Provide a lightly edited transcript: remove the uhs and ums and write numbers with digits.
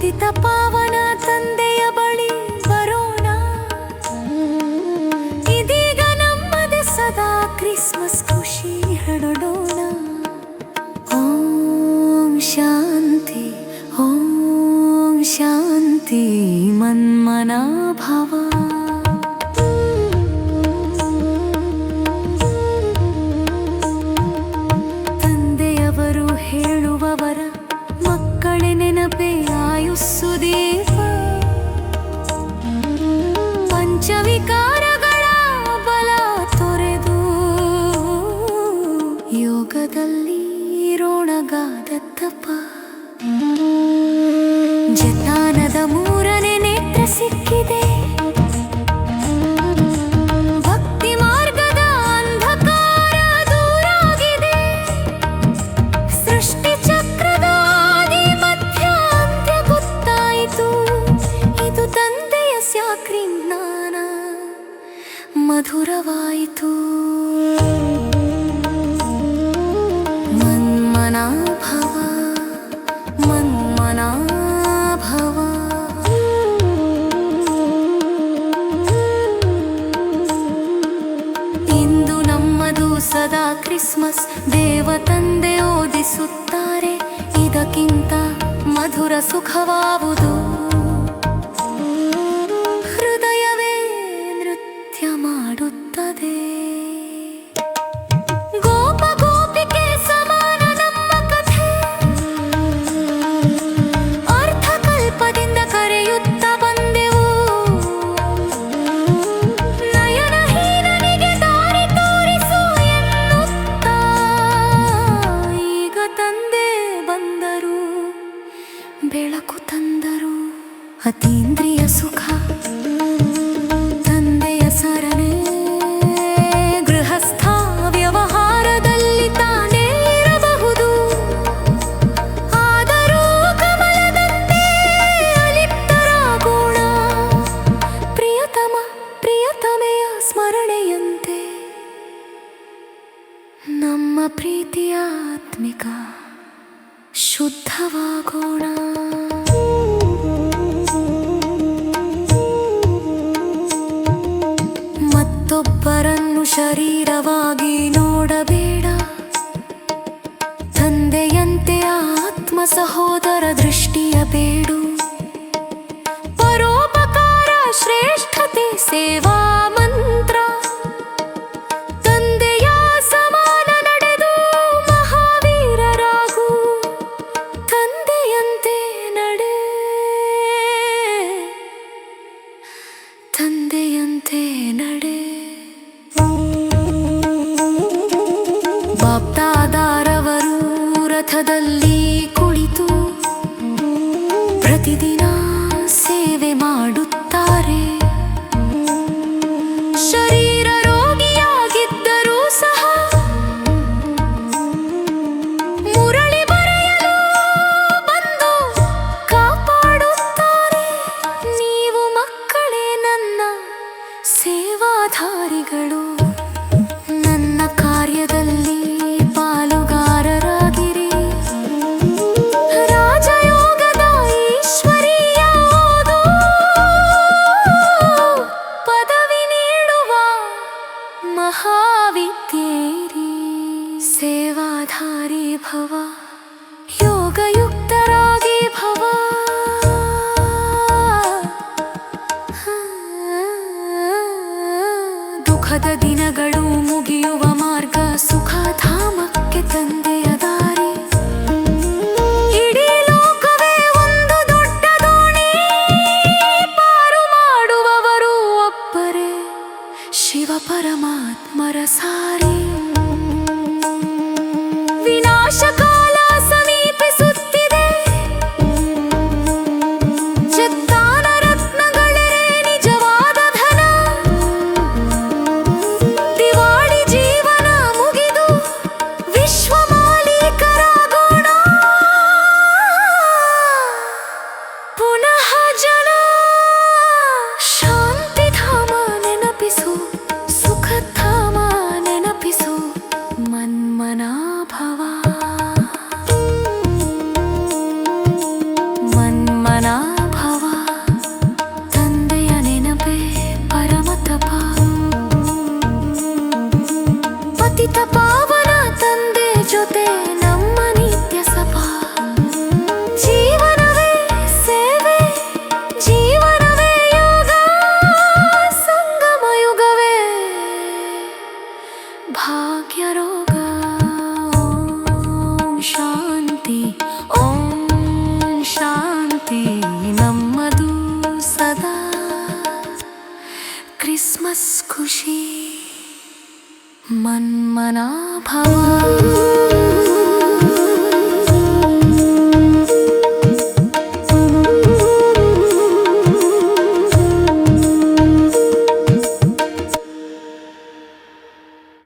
ಪತಿತ ಪಾವನ ತಂದೆಯ ಬಳಿ ಬರೋಣ. ಇದೀಗ ನಮ್ಮದೇ ಸದಾ ಕ್ರಿಸ್ಮಸ್ ಖುಷಿ ಹರಡೋಣ. ಓಂ ಶಾಂತಿ, ಓಂ ಶಾಂತಿ, ಮನ್ಮನಾಭವ. ತಂದೆಯವರು ಹೇಳುವವರ ಮಕ್ಕಳೇ ನೆನಪೇ ಆಯುಸ್ಸು ದೇವ. ಪಂಚವಿಕಾರಗಳ ಬಲ ತೊರೆದು ಯೋಗದಲ್ಲಿ ರೋಣಗಾದತ್ತಪ್ಪ. ಜತಾನದ ಮೂರನೇ ನೇತ್ರ ಸಿಕ್ಕಿದೆ. ಭಕ್ತಿ ಮಾರ್ಗದ ಅಂಧಕಾರ ದೂರಾಗಿದೆ. ಸೃಷ್ಟಿ ಚಕ್ರದ ಆದಿ ಮಧ್ಯ ಅಂತ್ಯ ಗೊತ್ತಾಯಿತು. ಇದು ತಂದೆಯ ಸ್ಯಾಕ್ರಿ ಜ್ಞಾನ ಮಧುರವಾಯಿತು. ಮನ್ಮನಾಭವ, ಮನ್ಮನಾಭವ. ಇಂದು ನಮ್ಮದು ಸದಾ ಕ್ರಿಸ್ಮಸ್. ದೇವ ತಂದೆ ಓದಿಸುತ್ತಾರೆ, ಇದಕ್ಕಿಂತ ಮಧುರ ಸುಖವಾವುದು. ಹೃದಯವೇ ನೃತ್ಯ ಮಾಡುತ್ತದೆ. ಗೋಪ ಗೋಪಿಕೆ ಸಮಾನ ನಮ್ಮ ಕಥೆ. ಅರ್ಥಕಲ್ಪದಿಂದ ಕರೆಯುತ್ತ ಬಂದೆವು. ನಯನಹೀನನಿಗೆ ದಾರಿ ತೋರಿಸು ಎನ್ನುತ್ತಾ ಈಗ ತಂದೆ ಬಂದರು, ಬೆಳಕು ತಂದರು. ಅತೀಂದ್ರಿಯ ಸುಖ ತಂದೆಯ ಸರಣೆ. ಗೃಹಸ್ಥ ವ್ಯವಹಾರದಲ್ಲಿ ತಾನೇ ಇರಬಹುದು, ಆದರೂ ಕಮಲದಂತೆ ಅಲಿಪ್ತರಾಗೋಣ. ಪ್ರಿಯತಮ ಪ್ರಿಯತಮೆಯ ಸ್ಮರಣೆಯಂತೆ ನಮ್ಮ ಪ್ರೀತಿಯ ಆತ್ಮಿಕ ಶುದ್ಧವಾಗೋಣ. ಮತ್ತೊಬ್ಬರನ್ನು ಶರೀರವಾಗಿ ನೋಡಬೇಡ. ತಂದೆಯಂತೆ ಆತ್ಮ ಸಹೋದರ ದೃಷ್ಟಿಯ ಬೇಡು. ಪರೋಪಕಾರ ಶ್ರೇಷ್ಠತೆ ಸೇವಾ ಮಂತ್ರ. ತಂದೆಯ ಸಮಾನ ನಡೆದು ಮಹಾವೀರರಾಗು. ತಂದೆಯಂತೆ ನಡೆ, ತಂದೆಯಂತೆ ನಡೆ. ಬಾಪ್ದಾದಾರವರು ರಥದಲ್ಲಿ ಕುಳಿತು ಪ್ರತಿದಿನ ಸೇವೆ ಮಾಡುತ್ತಾರೆ. ಶರೀರ ರೋಗಿಯಾಗಿದ್ದರೂ ಸಹ ಮುರಳಿ ಬರೆಯಲು ಬಂದು ಕಾಪಾಡುತ್ತಾರೆ. ನೀವು ಮಕ್ಕಳೇ ನನ್ನ ಸೇವಾಧಾರಿಗಳು. ನನ್ನ ಕಾರ್ಯದಲ್ಲಿ ಪಾಲುಗಾರರಾಗಿರಿ. ರಾಜಯೋಗದ ಈಶ್ವರೀಯ ಓದು, ಪದವಿ ನೀಡುವ ಖುಷಿ ಮನ್ಮನಾಭವ